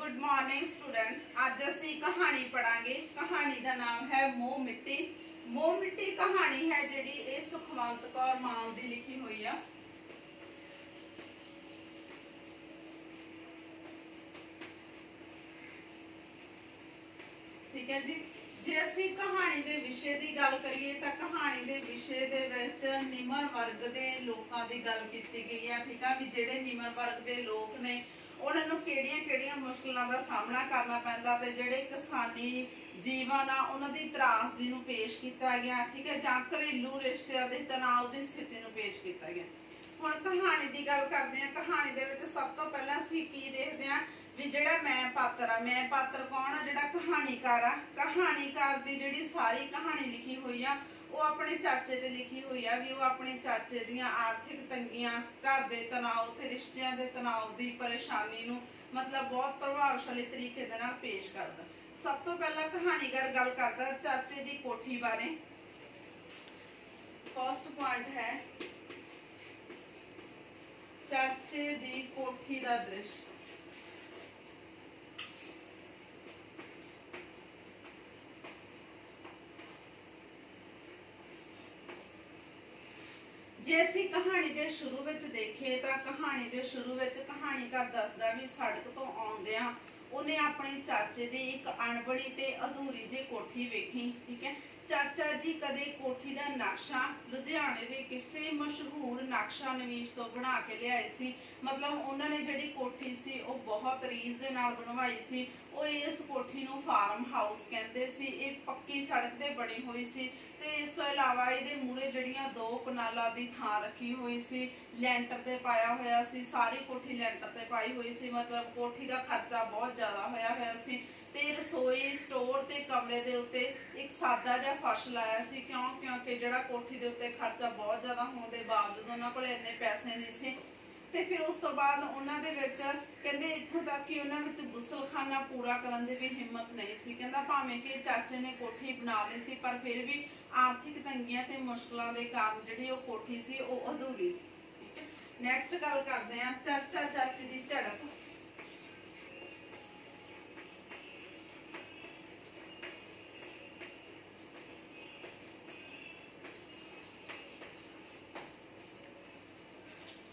Good morning students. आज असी कहानी पढ़ांगे। कहानी का नाम है मोह मिट्टी। मोह मिट्टी कहानी है जिहड़ी ये सुखवंत कौर मान दी लिखी हुई है। ठीक है जी। जे असी कहानी दे विषय की गल करिए तो कहानी दे विषय दे विच निमर वर्ग के लोगों की गल की गई है। ठीक है भी जिहड़े निमर वर्ग के लोग ने उन्होंने किहड़ियां मुश्किलों का सामना करना पैंदा ते जिहड़े किसानी जीवन आ उन्हां दी त्रासदी नूं पेश किया गया। ठीक है जां घरेलू रिश्तिਆਂ दे तनाव की स्थिति नूं पेश किया गया। हुण कहानी की गल करदे हां। कहानी दे विच सब तो पहला असीं की देखदे हां भी जिहड़ा मैं पात्र आ। मैं पात्र कौन आ? जिहड़ा कहानीकार आ। कहानीकार दी जिहड़ी सारी कहानी लिखी हुई आ वो अपने चाचे ते लिखी हुई है भी वो अपने चाचे दियां आर्थिक तंगियां, घर दे तनाव ते रिश्तिਆਂ दे तनाव दी परेशानी नूं मतलब बहुत प्रभावशाली तरीके दे नाल पेश करदा। सब तो पहला कहानीकार गल करदा चाचे दी कोठी बारे। फर्स्ट पॉइंट है चाचे दी कोठी दा दृश्य। जे असी कहानी के शुरू में देखिए तो कहानी के शुरू में कहानीकार दसदा भी सड़क तो आउंदियां उन्हें अपने चाचे की एक अणबड़ी ते अधूरी जी कोठी वेखी। ठीक है चाचा जी कदे कोठी का नक्शा लुधियाने के किसी मशहूर नक्शा नवीश तो बना के लियाए सी। मतलब उन्होंने जिहड़ी कोठी सी वो बहुत रीझ दे नाल बनवाई सी। वो इस कोठी नूं फार्म हाउस कहते सी। ये पक्की सड़क ते बनी हुई सी ते इस तो इलावा इहदे मूहरे जिहड़ियां 2 कनालां दी थां रखी हुई सी। लैंटर ते पाया होया सी। सारी कोठी लैंटर ते पाई हुई सी। मतलब कोठी का खर्चा बहुत ज्यादा होया सी ते रसोई स्टोर ते कमरे दे उत्ते एक सादा जिहा फर्श लाया सी। क्योंकि जिहड़ा कोठी दे उत्ते खर्चा बहुत ज्यादा होने के बावजूद उन्हां कोल इन्ने पैसे नहीं सी। ते फिर उस तो बाद उन्हां दे विच कहंदे इत्थों तक कि उन्हां विच गुसलखाना पूरा करन दी भी हिम्मत नहीं सी। कहंदा भावें कि चाचे ने कोठी बना ली सी पर फिर भी आर्थिक तंगियां ते मुश्किलां दे कारण जिहड़ी वो कोठी सी वो अधूरी सी। ठीक है नैक्सट गल करदे हां चाचा चाची दी झड़प।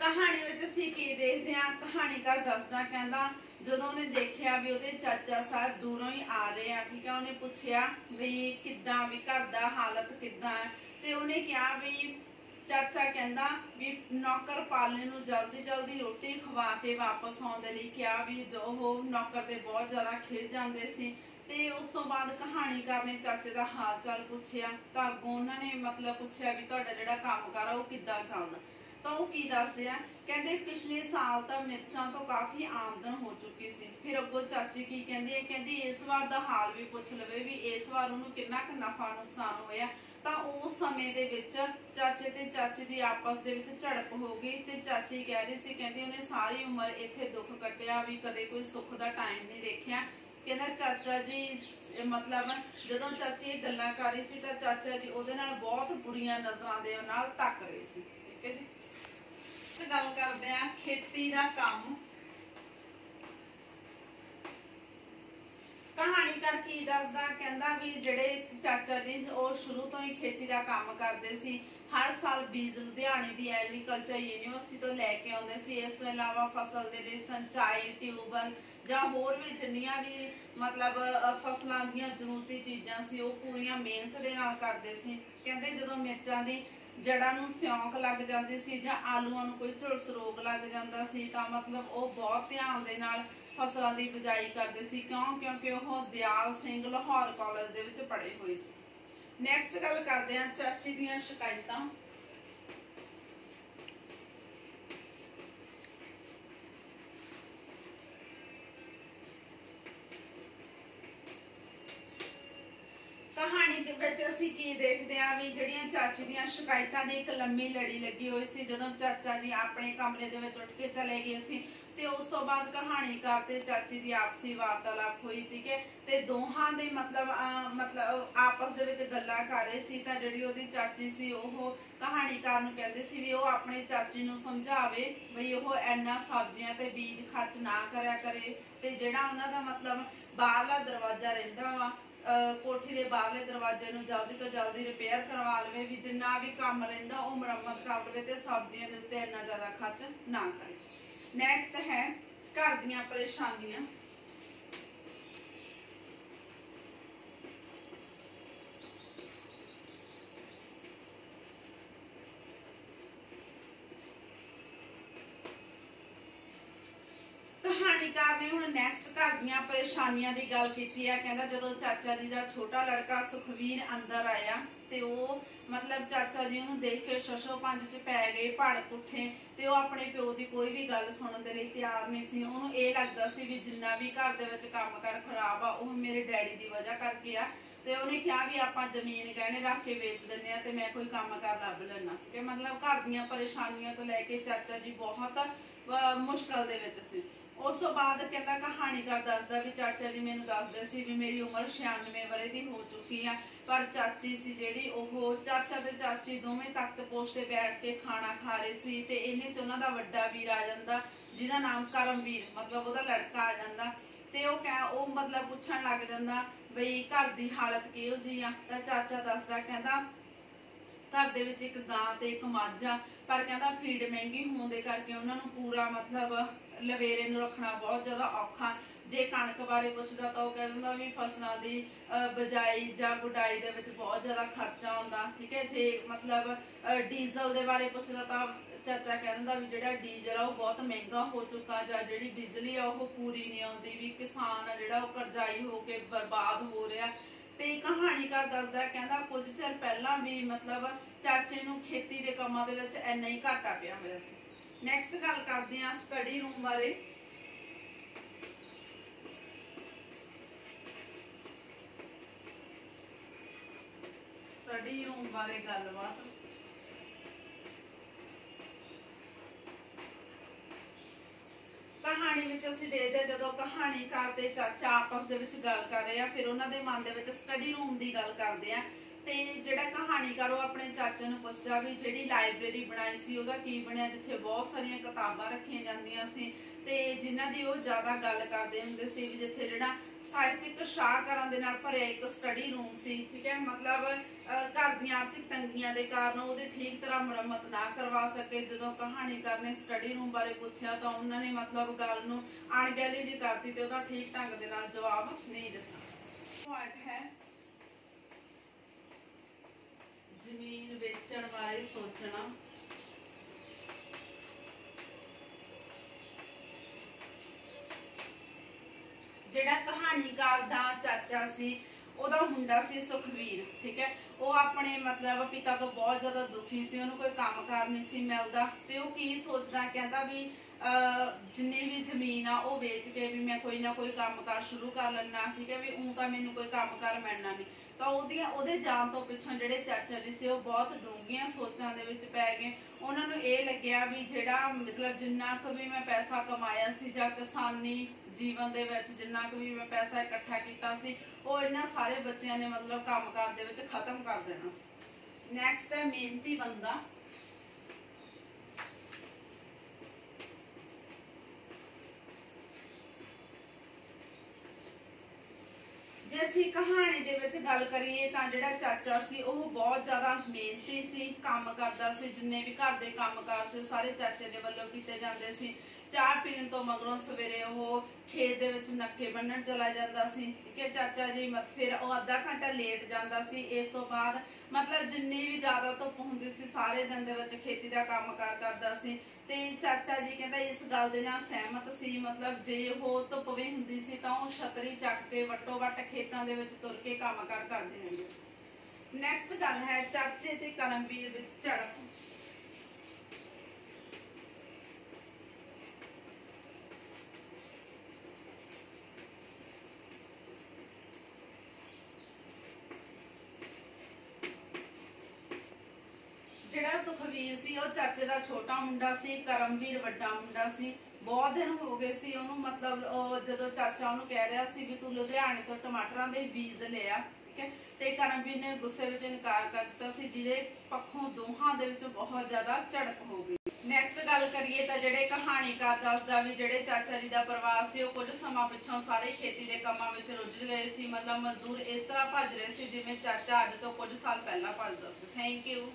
कहानी विच असीं की देखदे हां कहानीकार दसदा कहंदा जदों उन्हें देखिया भी उहदे चाचा साहब दूरों ही आ रहे हैं। ठीक है उन्हें पूछया भी किद्दां भी घर दा हालत किद्दां है ते उन्हें कहा भी चाचा कहंदा भी नौकर पालने नूं जल्दी जल्दी रोटी खवा के वापस आउण दे लई कहा भी जो हो नौकर ते बहुत ज्यादा खिज जांदे सी। ते उस तो बाद कहानीकार ने चाचे दा हाल चाल पूछया तां अगों उन्होंने मतलब पूछया भी तुहाडा जिहड़ा कामकार आ ओह किद्दां चलदा। तो वो की दसदे आ कहंदे पिछले साल तो मिर्चां तो काफ़ी आमदन हो चुकी सी। फिर अगों चाची की कहंदी है कहंदी इस बार दा हाल भी पुछ लवे भी इस बार उन्होंने कितना क नफा नुकसान होया। तो उस समय दे विच चाचे ते चाची दी आपस दे विच झड़प हो गई ते चाची कह रही सी कहंदी उन्हें सारी उम्र इत्थे दुख कट्टिया भी कदे कोई सुख दा टाइम नहीं देखिया। कहना चाचा जी मतलब जदों चाची ये गल्लां कर रही सी तां चाचा जी उहदे नाल बहुत बुरियां नज़रां दे नाल तक रहे सी। ठीक है जी गल करते हैं खेती का काम। कहानीकार की दसदा कहंदा भी जिहड़े चाचा जी वो शुरू तो ही खेती का काम करते सी। हर साल बीज लुधियाने की एग्रीकल्चर यूनिवर्सिटी तो लैके आउंदे सी। इस तो इलावा फसल दे लई संचाई ट्यूबल जां होर भी जिन्नियां भी मतलब फसलों दी जरूरती चीज़ां सी वो पूरियां मेहनत दे नाल करदे सी। कहंदे जदों मिर्चां दी जड़ां नूं स्योंक लग जाती सी जां आलूआं नूं कोई झुलस रोग लग जाता सी तां मतलब वो बहुत ध्यान दे नाल फसलों की बिजाई करते सी। क्योंकि वह दयाल सिंह लाहौर कॉलेज दे विच पढ़े हुए सी। नैक्सट गल करते हैं चाची दीयां शिकायतां। कहानी के विच असीं की देखदे आ भी जिहड़ियां चाची दीयां शिकायतां दी एक लंबी लड़ी लगी हुई सी। जदों चाचा जी अपने कमरे दे विच उठ के चले गए सी ते उस तो बाद कहानीकार ते चाची दी आपसी वार्तालाप हुई। ठीक है ते दोहां दे मतलब आपस दे विच गल्लां कर रहे सी तां जिहड़ी ओहदी चाची सी ओह कहानीकार नूं कहंदे सी भी ओह अपने चाची नूं समझावे बई ओह इन्ना सब्जियां ते बीज खर्च ना करया करे। ਤੇ ਜਿਹੜਾ ਉਹਨਾਂ ਦਾ ਮਤਲਬ ਬਾਹਰਲਾ ਦਰਵਾਜ਼ਾ ਰਹਿੰਦਾ ਵਾ ਕੋਠੀ ਦੇ ਬਾਹਰਲੇ ਦਰਵਾਜ਼ੇ ਨੂੰ ਜਲਦੀ ਤੋਂ ਜਲਦੀ ਰਿਪੇਅਰ ਕਰਵਾ ਲਵੇ, ਵੀ ਜਿੰਨਾ ਵੀ ਕੰਮ ਰਹਿੰਦਾ ਉਹ ਮੁਰੰਮਤ ਕਰ ਲਵੇ ਤੇ ਸਬਜ਼ੀਆਂ ਦੇ ਉੱਤੇ ਇੰਨਾ ਜ਼ਿਆਦਾ ਖਰਚ ਨਾ ਕਰੇ। ਨੈਕਸਟ ਹੈ ਘਰ ਦੀਆਂ ਪਰੇਸ਼ਾਨੀਆਂ। ਕਹਾਣੀਕਾਰ ਨੇ ਹੁਣ ਨੈਕਸਟ ਘਰ ਦੀਆਂ ਪਰੇਸ਼ਾਨੀਆਂ ਦੀ ਗੱਲ ਕੀਤੀ ਆ। ਕਹਿੰਦਾ ਜਦੋਂ ਚਾਚਾ ਜੀ ਦਾ ਛੋਟਾ ਲੜਕਾ ਸੁਖਵੀਰ ਅੰਦਰ ਆਇਆ ਤੇ ਉਹ ਮਤਲਬ ਚਾਚਾ ਜੀ ਉਹਨੂੰ ਦੇਖ ਕੇ ਸ਼ਸ਼ੋ ਪੰਜ ਚ ਪੈ ਗਏ, ਭੜਕ ਉੱਠੇ ਤੇ ਉਹ ਆਪਣੇ ਪਿਓ ਦੀ ਕੋਈ ਵੀ ਗੱਲ ਸੁਣਨ ਦੇ ਲਈ ਤਿਆਰ ਨਹੀਂ ਸੀ। ਉਹਨੂੰ ਇਹ ਲੱਗਦਾ ਸੀ ਵੀ ਜਿੰਨਾ ਵੀ ਘਰ ਦੇ ਵਿੱਚ ਕੰਮ ਕਾਰ ਖਰਾਬ ਆ ਉਹ ਮੇਰੇ ਡੈਡੀ ਦੀ ਵਜ੍ਹਾ ਕਰਕੇ ਆ, ਤੇ ਉਹਨੇ ਕਿਹਾ ਵੀ ਆਪਾਂ ਜ਼ਮੀਨ ਗਹਿਣੇ ਰੱਖ ਕੇ ਵੇਚ ਦਿੰਦੇ ਆ ਤੇ ਮੈਂ ਕੋਈ ਕੰਮ ਕਾਰ ਲੱਭ ਲੈਣਾ। ਕਿ ਮਤਲਬ ਘਰ ਦੀਆਂ ਪਰੇਸ਼ਾਨੀਆਂ ਤੋਂ ਲੈ ਕੇ ਚਾਚਾ ਜੀ ਬਹੁਤ ਮੁਸ਼ਕਲ ਦੇ ਵਿੱਚ ਸੀ। ਉਸ ਤੋਂ ਬਾਅਦ ਕਹਿੰਦਾ ਕਹਾਣੀਕਾਰ ਦੱਸਦਾ ਵੀ ਚਾਚਾ ਜੀ ਮੈਨੂੰ ਦੱਸਦੇ ਸੀ ਵੀ ਮੇਰੀ ਉਮਰ 96 ਵਰੇ ਦੀ ਹੋ ਚੁੱਕੀ ਆ, ਪਰ ਚਾਚੀ ਸੀ ਜਿਹੜੀ ਉਹ ਚਾਚਾ ਤੇ ਚਾਚੀ ਦੋਵੇਂ ਤਖਤ ਪੋਸ਼ ਤੇ ਬੈਠ ਕੇ ਖਾਣਾ ਖਾ ਰਹੇ ਸੀ ਤੇ ਇਹਨੇ ਚ ਉਹਨਾਂ ਦਾ ਵੱਡਾ ਵੀਰ ਆ ਜਾਂਦਾ ਜਿਹਦਾ ਨਾਮ ਕਰਮਵੀਰ ਮਤਲਬ ਉਹਦਾ ਲੜਕਾ ਆ ਜਾਂਦਾ ਤੇ ਉਹ ਮਤਲਬ ਪੁੱਛਣ ਲੱਗ ਜਾਂਦਾ ਬਈ ਘਰ ਦੀ ਹਾਲਤ ਕਿਹੋ ਜੀ ਆ। ਤਾਂ ਚਾਚਾ ਦੱਸਦਾ ਕਹਿੰਦਾ ਘਰ ਦੇ ਵਿੱਚ ਇੱਕ ਗਾਂ ਤੇ ਇੱਕ ਮੱਝ ਆ, ਪਰ ਕਹਿੰਦਾ ਫੀਡ ਮਹਿੰਗੀ ਹੋਣ ਦੇ ਕਰਕੇ ਉਹਨਾਂ ਨੂੰ ਪੂਰਾ ਮਤਲਬ ਲਵੇਰੇ ਨੂੰ ਰੱਖਣਾ ਬਹੁਤ ਜ਼ਿਆਦਾ ਔਖਾ। ਜੇ ਕਣਕ ਬਾਰੇ ਪੁੱਛਦਾ ਤਾਂ ਉਹ ਕਹਿੰਦਾ ਵੀ ਫਸਲਾਂ ਦੀ ਬਜਾਈ ਜਾਂ ਗੁਡਾਈ ਦੇ ਵਿੱਚ ਬਹੁਤ ਜ਼ਿਆਦਾ ਖਰਚਾ ਹੁੰਦਾ, ਠੀਕ ਹੈ। ਜੇ ਮਤਲਬ ਡੀਜ਼ਲ ਦੇ ਬਾਰੇ ਪੁੱਛਦਾ ਤਾਂ ਚਾਚਾ ਕਹਿੰਦਾ ਵੀ ਜਿਹੜਾ ਡੀਜ਼ਲ ਆ ਉਹ ਬਹੁਤ ਮਹਿੰਗਾ ਹੋ ਚੁੱਕਾ, ਜਾਂ ਜਿਹੜੀ ਬਿਜਲੀ ਆ ਉਹ ਪੂਰੀ ਨਹੀਂ ਆਉਂਦੀ, ਵੀ ਕਿਸਾਨ ਆ ਜਿਹੜਾ ਉਹ ਕਰਜ਼ਾਈ ਹੋ ਕੇ ਬਰਬਾਦ ਹੋ ਰਿਹਾ। ਤੇ ਕਹਾਣੀਕਾਰ ਦੱਸਦਾ ਕਹਿੰਦਾ ਕੁਝ ਚਿਰ ਪਹਿਲਾਂ ਵੀ ਮਤਲਬ ਚਾਚੇ ਨੂੰ ਖੇਤੀ ਦੇ ਕੰਮਾਂ ਦੇ ਵਿੱਚ ਇੰਨਾ ਹੀ ਘਾਟਾ ਪਿਆ ਹੋਇਆ ਸੀ। ਨੈਕਸਟ ਗੱਲ ਕਰਦੇ ਹਾਂ ਸਟੱਡੀ ਰੂਮ ਬਾਰੇ। ਸਟੱਡੀ ਰੂਮ ਬਾਰੇ ਗੱਲਬਾਤ। ਕਹਾਣੀ ਵਿੱਚ ਅਸੀਂ ਦੇਖਦੇ ਜਦੋਂ ਕਹਾਣੀਕਾਰ ਤੇ ਚਾਚਾ ਆਪਸ ਦੇ ਵਿੱਚ ਗੱਲ ਕਰ ਰਹੇ ਆ, ਫਿਰ ਉਹਨਾਂ ਦੇ ਮਨ ਦੇ ਵਿੱਚ ਸਟੱਡੀ ਰੂਮ ਦੀ ਗੱਲ ਕਰਦੇ ਆ। ਤੇ ਜਿਹੜਾ ਕਹਾਣੀਕਾਰ ਉਹ ਆਪਣੇ ਚਾਚੇ ਨੂੰ ਪੁੱਛਦਾ ਵੀ ਜਿਹੜੀ ਲਾਇਬ੍ਰੇਰੀ ਬਣਾਈ ਸੀ ਉਹਦਾ ਕੀ ਬਣਿਆ, ਜਿੱਥੇ ਬਹੁਤ ਸਾਰੀਆਂ ਕਿਤਾਬਾਂ ਰੱਖੀਆਂ ਜਾਂਦੀਆਂ ਸੀ ਤੇ ਜਿਨ੍ਹਾਂ ਦੀ ਉਹ ਜ਼ਿਆਦਾ ਗੱਲ ਕਰਦੇ ਹੁੰਦੇ ਸੀ, ਵੀ ਜਿੱਥੇ ਜਿਹੜਾ ਸਾਹਿਤਿਕ ਸ਼ਾਹਕਾਰਾਂ ਦੇ ਨਾਲ ਭਰਿਆ ਇੱਕ ਸਟੱਡੀ ਰੂਮ ਸੀ, ਠੀਕ ਹੈ। ਮਤਲਬ ਘਰ ਦੀਆਂ ਆਰਥਿਕ ਤੰਗੀਆਂ ਦੇ ਕਾਰਨ ਉਹਦੀ ਠੀਕ ਤਰ੍ਹਾਂ ਮੁਰੰਮਤ ਨਾ ਕਰਵਾ ਸਕੇ। ਜਦੋਂ ਕਹਾਣੀਕਾਰ ਨੇ ਸਟੱਡੀ ਰੂਮ ਬਾਰੇ ਪੁੱਛਿਆ ਤਾਂ ਉਹਨਾਂ ਨੇ ਮਤਲਬ ਗੱਲ ਨੂੰ ਅਣਗਹਿਲੀ ਜਿਹੀ ਕਰਤੀ ਤੇ ਉਹਦਾ ਠੀਕ ਢੰਗ ਦੇ ਨਾਲ ਜਵਾਬ ਨਹੀਂ ਦਿੱਤਾ। ਪੁਆਇੰਟ ਹੈ ਜ਼ਮੀਨ ਵੇਚਣ ਬਾਰੇ ਸੋਚਣਾ। ਜਿਹੜਾ ਕਹਾਣੀਕਾਰ ਦਾ ਚਾਚਾ ਸੀ ਉਹਦਾ ਮੁੰਡਾ ਸੀ ਸੁਖਵੀਰ, ਠੀਕ ਹੈ। ਉਹ ਆਪਣੇ ਮਤਲਬ ਪਿਤਾ ਤੋਂ ਬਹੁਤ ਜ਼ਿਆਦਾ ਦੁਖੀ ਸੀ, ਉਹਨੂੰ ਕੋਈ ਕੰਮਕਾਰ ਨਹੀਂ ਸੀ ਮਿਲਦਾ ਤੇ ਉਹ ਕੀ ਸੋਚਦਾ ਕਹਿੰਦਾ ਵੀ ਜਿੰਨੀ ਵੀ ਜ਼ਮੀਨ ਆ ਉਹ ਵੇਚ ਕੇ ਵੀ ਮੈਂ ਕੋਈ ਨਾ ਕੋਈ ਕੰਮਕਾਰ ਸ਼ੁਰੂ ਕਰ ਲੈਣਾ, ਠੀਕ ਹੈ। ਵੀ ਊਂ ਤਾਂ ਮੈਨੂੰ ਕੋਈ ਕੰਮਕਾਰ ਮਿਲਣਾ ਨਹੀਂ। ਤਾਂ ਉਹਦੇ ਜਾਣ ਤੋਂ ਪਿੱਛੋਂ ਜਿਹੜੇ ਚਾਚਾ ਜੀ ਸੀ ਉਹ ਬਹੁਤ ਡੂੰਘੀਆਂ ਸੋਚਾਂ ਦੇ ਵਿੱਚ ਪੈ ਗਏ। ਉਹਨਾਂ ਨੂੰ ਇਹ ਲੱਗਿਆ ਵੀ ਜਿਹੜਾ ਮਤਲਬ ਜਿੰਨਾ ਕੁ ਵੀ ਮੈਂ ਪੈਸਾ ਕਮਾਇਆ ਸੀ ਜਾਂ ਕਿਸਾਨੀ ਜੀਵਨ ਦੇ ਵਿੱਚ ਜਿੰਨਾ ਕੁ ਵੀ ਮੈਂ ਪੈਸਾ ਇਕੱਠਾ ਕੀਤਾ ਸੀ ਉਹ ਇਹਨਾਂ ਸਾਰੇ ਬੱਚਿਆਂ ਨੇ ਮਤਲਬ ਕੰਮਕਾਰ ਦੇ ਵਿੱਚ ਖਤਮ ਕਰ ਦੇਣਾ ਸੀ। ਨੈਕਸਟ ਹੈ ਮਿਹਨਤੀ ਬੰਦਾ। ਜੇ ਅਸੀਂ ਕਹਾਣੀ ਦੇ ਵਿੱਚ ਗੱਲ ਕਰੀਏ ਤਾਂ ਜਿਹੜਾ ਚਾਚਾ ਸੀ ਉਹ ਬਹੁਤ ਜ਼ਿਆਦਾ ਮਿਹਨਤੀ ਸੀ, ਕੰਮ ਕਰਦਾ ਸੀ। ਜਿੰਨੇ ਵੀ ਘਰ ਦੇ ਕੰਮਕਾਰ ਸੀ ਸਾਰੇ ਚਾਚੇ ਦੇ ਵੱਲੋਂ ਕੀਤੇ ਜਾਂਦੇ ਸੀ। ਚਾਹ ਪੀਣ ਤੋਂ ਮਗਰੋਂ ਸਵੇਰੇ ਉਹ ਖੇਤ ਦੇ ਵਿੱਚ ਨੱਕੇ ਬੰਨਣ ਚਲਾ ਜਾਂਦਾ ਸੀ, ਠੀਕ ਹੈ। ਚਾਚਾ ਜੀ ਫਿਰ ਉਹ ਅੱਧਾ ਘੰਟਾ ਲੇਟ ਜਾਂਦਾ ਸੀ। ਇਸ ਤੋਂ ਬਾਅਦ ਮਤਲਬ ਜਿੰਨੀ ਵੀ ਜ਼ਿਆਦਾ ਧੁੱਪ ਹੁੰਦੀ ਸੀ ਸਾਰੇ ਦਿਨ ਦੇ ਵਿੱਚ ਖੇਤੀ ਦਾ ਕੰਮਕਾਰ ਕਰਦਾ ਸੀ। ਤੇ ਚਾਚਾ ਜੀ ਕਹਿੰਦਾ ਇਸ ਗੱਲ ਦੇ ਨਾਲ ਸਹਿਮਤ ਸੀ, ਮਤਲਬ ਜੇ ਉਹ ਧੁੱਪ ਵੀ ਹੁੰਦੀ ਸੀ ਤਾਂ ਉਹ ਛਤਰੀ ਚੱਕ ਕੇ ਵੱਟੋ ਵੱਟ ਖੇਤਾਂ ਦੇ ਵਿੱਚ ਤੁਰ ਕੇ ਕੰਮਕਾਰ ਕਰਦੇ ਰਹਿੰਦੇ ਸੀ। ਨੈਕਸਟ ਗੱਲ ਹੈ ਚਾਚੇ ਤੇ ਕਰਮਵੀਰ ਵਿੱਚ ਝੜਪ। ਜਿਹੜਾ ਸੁਖਵੀਰ ਸੀ ਉਹ ਚਾਚੇ ਦਾ ਛੋਟਾ ਮੁੰਡਾ ਸੀ, ਕਰਮਵੀਰ ਵੱਡਾ ਮੁੰਡਾ ਸੀ। ਬਹੁਤ ਦਿਨ ਹੋ ਗਏ ਸੀ ਉਹਨੂੰ ਮਤਲਬ ਜਦੋਂ ਚਾਚਾ ਉਹਨੂੰ ਕਹਿ ਰਿਹਾ ਸੀ ਵੀ ਤੂੰ ਲੁਧਿਆਣੇ ਤੋਂ ਟਮਾਟਰਾਂ ਦੇ ਬੀਜ ਲਿਆ, ਠੀਕ ਹੈ। ਤੇ ਕਰਮਵੀਰ ਨੇ ਗੁੱਸੇ ਵਿੱਚ ਇਨਕਾਰ ਕਰ ਦਿੱਤਾ ਸੀ, ਜਿਹਦੇ ਪੱਖੋਂ ਦੋਹਾਂ ਦੇ ਵਿੱਚ ਬਹੁਤ ਜ਼ਿਆਦਾ ਝੜਪ ਹੋ ਗਈ। ਨੈਕਸਟ ਗੱਲ ਕਰੀਏ ਤਾਂ ਜਿਹੜੇ ਕਹਾਣੀਕਾਰ ਦੱਸਦਾ ਵੀ ਜਿਹੜੇ ਚਾਚਾ ਜੀ ਦਾ ਪਰਿਵਾਰ ਸੀ ਉਹ ਕੁਝ ਸਮਾਂ ਪਿੱਛੋਂ ਸਾਰੇ ਖੇਤੀ ਦੇ ਕੰਮਾਂ ਵਿੱਚ ਰੁੱਝ ਗਏ ਸੀ। ਮਤਲਬ ਮਜ਼ਦੂਰ ਇਸ ਤਰ੍ਹਾਂ ਭੱਜ ਰਹੇ ਸੀ ਜਿਵੇਂ ਚਾਚਾ ਅੱਜ ਤੋਂ ਕੁਝ ਸਾਲ ਪਹਿਲਾਂ ਭੱਜਦਾ ਸੀ। Thank you.